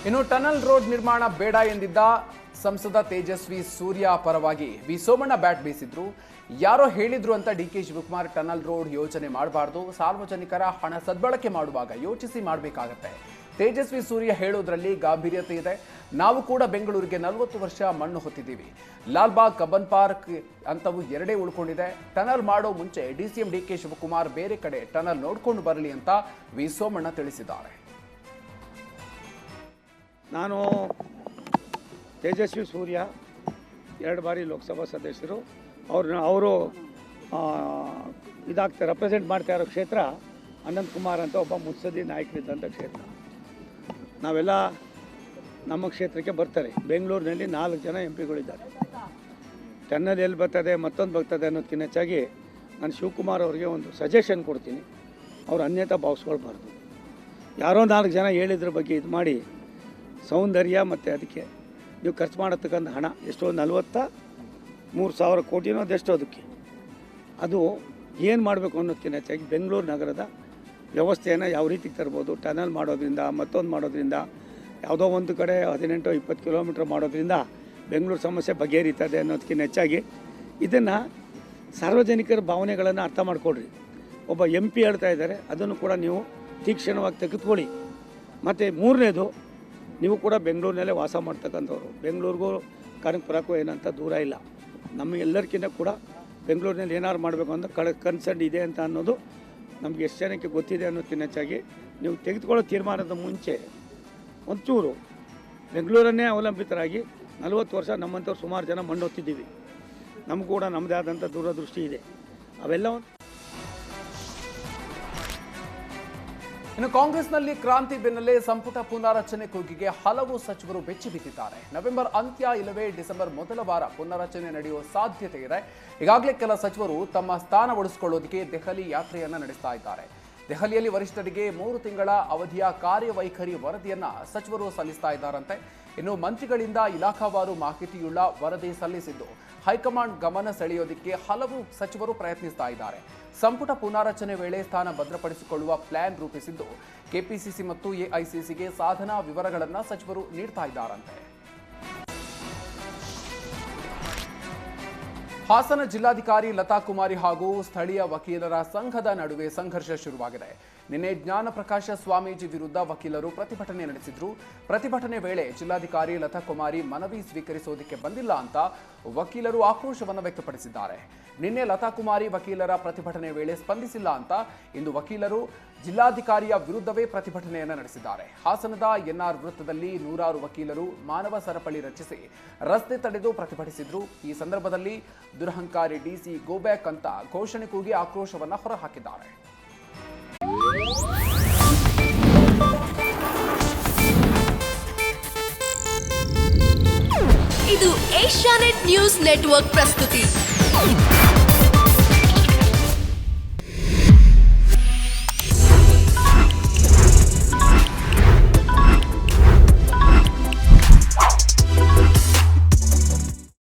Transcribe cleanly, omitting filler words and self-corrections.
ಇನ್ನು tunnel road ನಿರ್ಮಾಣ ಬೇಡ ಎಂದಿದ್ದ ಸಂಸದ ತೇಜಸ್ವಿ ಸೂರ್ಯ ಪರವಾಗಿ ವಿ ಸೋಮಣ್ಣ ಬ್ಯಾಟ್ ಬೀಸಿದ್ರು. ಯಾರೋ ಹೇಳಿದ್ರು ಅಂತ D K Shivakumar tunnel road ಯೋಜನೆ ಮಾಡಬಾರ್ದು, ಸಾರ್ವಜನಿಕರ ಹಣ ಸದ್ಬಳಕೆ ಮಾಡುವಾಗ ಯೋಚಿಸಿ ಮಾಡಬೇಕಾಗತ್ತೆ. ತೇಜಸ್ವಿ ಸೂರ್ಯ ಹೇಳೋದ್ರಲ್ಲಿ ಗಾಂಭೀರ್ಯತೆ ಇದೆ. ನಾವು ಕೂಡ ಬೆಂಗಳೂರಿಗೆ 40 ವರ್ಷ ಮಣ್ಣು ಹೊತ್ತಿದ್ದೀವಿ. ಲಾಲ್ಬಾಗ್, ಕಬ್ಬನ್ ಪಾರ್ಕ್ ಅಂತವು ಎರಡೇ ಉಳ್ಕೊಂಡಿದೆ. ಟನಲ್ ಮಾಡೋ ಮುಂಚೆ ಡಿಸಿಎಂ ಡಿ ಕೆ ಶಿವಕುಮಾರ್ ಬೇರೆ ಕಡೆ ಟನಲ್ ನೋಡ್ಕೊಂಡು ಬರಲಿ ಅಂತ ವಿ ಸೋಮಣ್ಣ ತಿಳಿಸಿದ್ದಾರೆ. ನಾನು ತೇಜಸ್ವಿ ಸೂರ್ಯ 2 ಬಾರಿ ಲೋಕಸಭಾ ಸದಸ್ಯರು, ಅವರು ಇದಾಗ್ತಾರೆ ರೆಪ್ರೆಸೆಂಟ್ ಮಾಡ್ತಾ ಇರೋ ಕ್ಷೇತ್ರ ಅನಂತಕುಮಾರ್ ಅಂತ ಒಬ್ಬ ಮುತ್ಸದ್ದಿ ನಾಯಕರಿದ್ದಂಥ ಕ್ಷೇತ್ರ. ನಾವೆಲ್ಲ ನಮ್ಮ ಕ್ಷೇತ್ರಕ್ಕೆ ಬರ್ತಾರೆ. ಬೆಂಗಳೂರಿನಲ್ಲಿ 4 ಜನ ಎಂ ಪಿಗಳಿದ್ದಾರೆ. ಟನ್ನಲ್ ಎಲ್ಲಿ ಬರ್ತದೆ ಮತ್ತೊಂದು ಬರ್ತದೆ ಅನ್ನೋದಕ್ಕಿಂತ ಹೆಚ್ಚಾಗಿ ನಾನು ಶಿವಕುಮಾರ್ ಅವರಿಗೆ ಒಂದು ಸಜೆಷನ್ ಕೊಡ್ತೀನಿ. ಅವ್ರು ಅನ್ಯತಾ ಭಾವಿಸ್ಕೊಳ್ಬಾರ್ದು. ಯಾರೋ 4 ಜನ ಹೇಳಿದ್ರ ಬಗ್ಗೆ ಇದು ಮಾಡಿ ಸೌಂದರ್ಯ ಮತ್ತು ಅದಕ್ಕೆ ನೀವು ಖರ್ಚು ಮಾಡತಕ್ಕಂಥ ಹಣ ಎಷ್ಟೋ 43,000 ಕೋಟಿನೋ ಅದೆಷ್ಟೋ ಅದಕ್ಕೆ ಅದು ಏನು ಮಾಡಬೇಕು ಅನ್ನೋದಕ್ಕಿಂತ ಹೆಚ್ಚಾಗಿ ಬೆಂಗಳೂರು ನಗರದ ವ್ಯವಸ್ಥೆಯನ್ನು ಯಾವ ರೀತಿಗೆ ತರ್ಬೋದು, ಟನಲ್ ಮಾಡೋದ್ರಿಂದ ಮತ್ತೊಂದು ಮಾಡೋದ್ರಿಂದ ಯಾವುದೋ ಒಂದು ಕಡೆ 18-20 ಕಿಲೋಮೀಟ್ರ್ ಮಾಡೋದ್ರಿಂದ ಬೆಂಗಳೂರು ಸಮಸ್ಯೆ ಬಗೆಹರಿತದೆ ಅನ್ನೋದಕ್ಕಿಂತ ಹೆಚ್ಚಾಗಿ ಇದನ್ನು ಸಾರ್ವಜನಿಕರ ಭಾವನೆಗಳನ್ನು ಅರ್ಥ ಮಾಡ್ಕೊಡ್ರಿ. ಒಬ್ಬ ಎಂ ಪಿ ಹೇಳ್ತಾ ಇದ್ದಾರೆ, ಅದನ್ನು ಕೂಡ ನೀವು ತೀಕ್ಷ್ಣವಾಗಿ ತೆಗೆದುಕೊಳ್ಳಿ. ಮತ್ತು 3ನೇದು, ನೀವು ಕೂಡ ಬೆಂಗಳೂರಿನಲ್ಲೇ ವಾಸ ಮಾಡ್ತಕ್ಕಂಥವ್ರು. ಬೆಂಗಳೂರಿಗೂ ಕನಕಪುರಕ್ಕೂ ಏನಂತ ದೂರ ಇಲ್ಲ. ನಮಗೆಲ್ಲರಿಗಿಂತ ಕೂಡ ಬೆಂಗಳೂರಿನಲ್ಲಿ ಏನಾರು ಮಾಡಬೇಕು ಅಂತ ಕನ್ಸರ್ನ್ ಇದೆ ಅಂತ ಅನ್ನೋದು ನಮಗೆ ಎಷ್ಟು ಜನಕ್ಕೆ ಗೊತ್ತಿದೆ ಅನ್ನೋದಕ್ಕಿಂತ ಹೆಚ್ಚಾಗಿ ನೀವು ತೆಗೆದುಕೊಳ್ಳೋ ತೀರ್ಮಾನದ ಮುಂಚೆ ಒಂಚೂರು ಬೆಂಗಳೂರನ್ನೇ ಅವಲಂಬಿತರಾಗಿ 40 ವರ್ಷ ನಮ್ಮಂಥವ್ರು ಸುಮಾರು ಜನ ಮಣ್ಣು ಹೊತ್ತಿದ್ದೀವಿ. ನಮಗೂ ಕೂಡ ನಮ್ಮದೇ ಆದಂಥ ದೂರದೃಷ್ಟಿ ಇದೆ. ಅವೆಲ್ಲವನ್ನು ಇನ್ನು ಕಾಂಗ್ರೆಸ್ನಲ್ಲಿ ಕ್ರಾಂತಿ ಬೆನ್ನಲ್ಲೇ ಸಂಪುಟ ಪುನಾರಚನೆ ಕೂಗಿಗೆ ಹಲವು ಸಚಿವರು ಬೆಚ್ಚಿ ಬಿದ್ದಿದ್ದಾರೆ. ನವೆಂಬರ್ ಅಂತ್ಯ ಇಲ್ಲವೇ ಡಿಸೆಂಬರ್ ಮೊದಲ ವಾರ ಪುನಾರಚನೆ ನಡೆಯುವ ಸಾಧ್ಯತೆ ಇದೆ. ಈಗಾಗಲೇ ಕೆಲ ಸಚಿವರು ತಮ್ಮ ಸ್ಥಾನ ಉಳಿಸಿಕೊಳ್ಳೋದಕ್ಕೆ ದೆಹಲಿ ಯಾತ್ರೆಯನ್ನ ನಡೆಸ್ತಾ ಇದ್ದಾರೆ. ದೆಹಲಿಯಲ್ಲಿ ವರಿಷ್ಠರಿಗೆ 3 ತಿಂಗಳ ಅವಧಿಯ ಕಾರ್ಯವೈಖರಿ ವರದಿಯನ್ನ ಸಚಿವರು ಸಲ್ಲಿಸ್ತಾ ಇದ್ದಾರಂತೆ. ಇನ್ನು ಮಂತ್ರಿಗಳಿಂದ ಇಲಾಖಾವಾರು ಮಾಹಿತಿಯುಳ್ಳ ವರದಿ ಸಲ್ಲಿಸಿದ್ದು ಹೈಕಮಾಂಡ್ ಗಮನ ಸೆಳೆಯೋದಕ್ಕೆ ಹಲವು ಸಚಿವರು ಪ್ರಯತ್ನಿಸ್ತಾ ಇದ್ದಾರೆ. ಸಂಪುಟ ಪುನಾರಚನೆ ವೇಳೆ ಸ್ಥಾನ ಭದ್ರಪಡಿಸಿಕೊಳ್ಳುವ ಪ್ಲಾನ್ ರೂಪಿಸಿದ್ದು ಕೆಪಿಸಿಸಿ ಮತ್ತು ಎಐಸಿಸಿಗೆ ಸಾಧನಾ ವಿವರಗಳನ್ನು ಸಚಿವರು ನೀಡ್ತಾ ಇದ್ದಾರಂತೆ. ಹಾಸನ ಜಿಲ್ಲಾಧಿಕಾರಿ ಲತಾ ಕುಮಾರಿ ಹಾಗೂ ಸ್ಥಳೀಯ ವಕೀಲರ ಸಂಘದ ನಡುವೆ ಸಂಘರ್ಷ ಶುರುವಾಗಿದೆ. ನಿನ್ನೆ ಜ್ಞಾನಪ್ರಕಾಶ ಸ್ವಾಮೀಜಿ ವಿರುದ್ಧ ವಕೀಲರು ಪ್ರತಿಭಟನೆ ನಡೆಸಿದ್ರು. ಪ್ರತಿಭಟನೆ ವೇಳೆ ಜಿಲ್ಲಾಧಿಕಾರಿ ಲತಾ ಕುಮಾರಿ ಮನವಿ ಸ್ವೀಕರಿಸೋದಕ್ಕೆ ಬಂದಿಲ್ಲ ಅಂತ ವಕೀಲರು ಆಕ್ರೋಶವನ್ನು ವ್ಯಕ್ತಪಡಿಸಿದ್ದಾರೆ. ನಿನ್ನೆ ಲತಾ ಕುಮಾರಿ ವಕೀಲರ ಪ್ರತಿಭಟನೆ ವೇಳೆ ಸ್ಪಂದಿಸಿಲ್ಲ ಅಂತ ಇಂದು ವಕೀಲರು ಜಿಲ್ಲಾಧಿಕಾರಿಯ ವಿರುದ್ಧವೇ ಪ್ರತಿಭಟನೆಯನ್ನು ನಡೆಸಿದ್ದಾರೆ. ಹಾಸನದ ಎನ್ಆರ್ ವೃತ್ತದಲ್ಲಿ 100 ವಕೀಲರು ಮಾನವ ಸರಪಳಿ ರಚಿಸಿ ರಸ್ತೆ ತಡೆದು ಪ್ರತಿಭಟಿಸಿದ್ರು. ಈ ಸಂದರ್ಭದಲ್ಲಿ ದುರಹಂಕಾರಿ ಡಿಸಿ ಗೋಬ್ಯಾಕ್ ಅಂತ ಘೋಷಣೆ ಕೂಗಿ ಆಕ್ರೋಶವನ್ನು ಹೊರಹಾಕಿದ್ದಾರೆ. ಇದು ಏಷ್ಯಾನೆಟ್ ನ್ಯೂಸ್ ನೆಟ್ವರ್ಕ್ ಪ್ರಸ್ತುತಿ.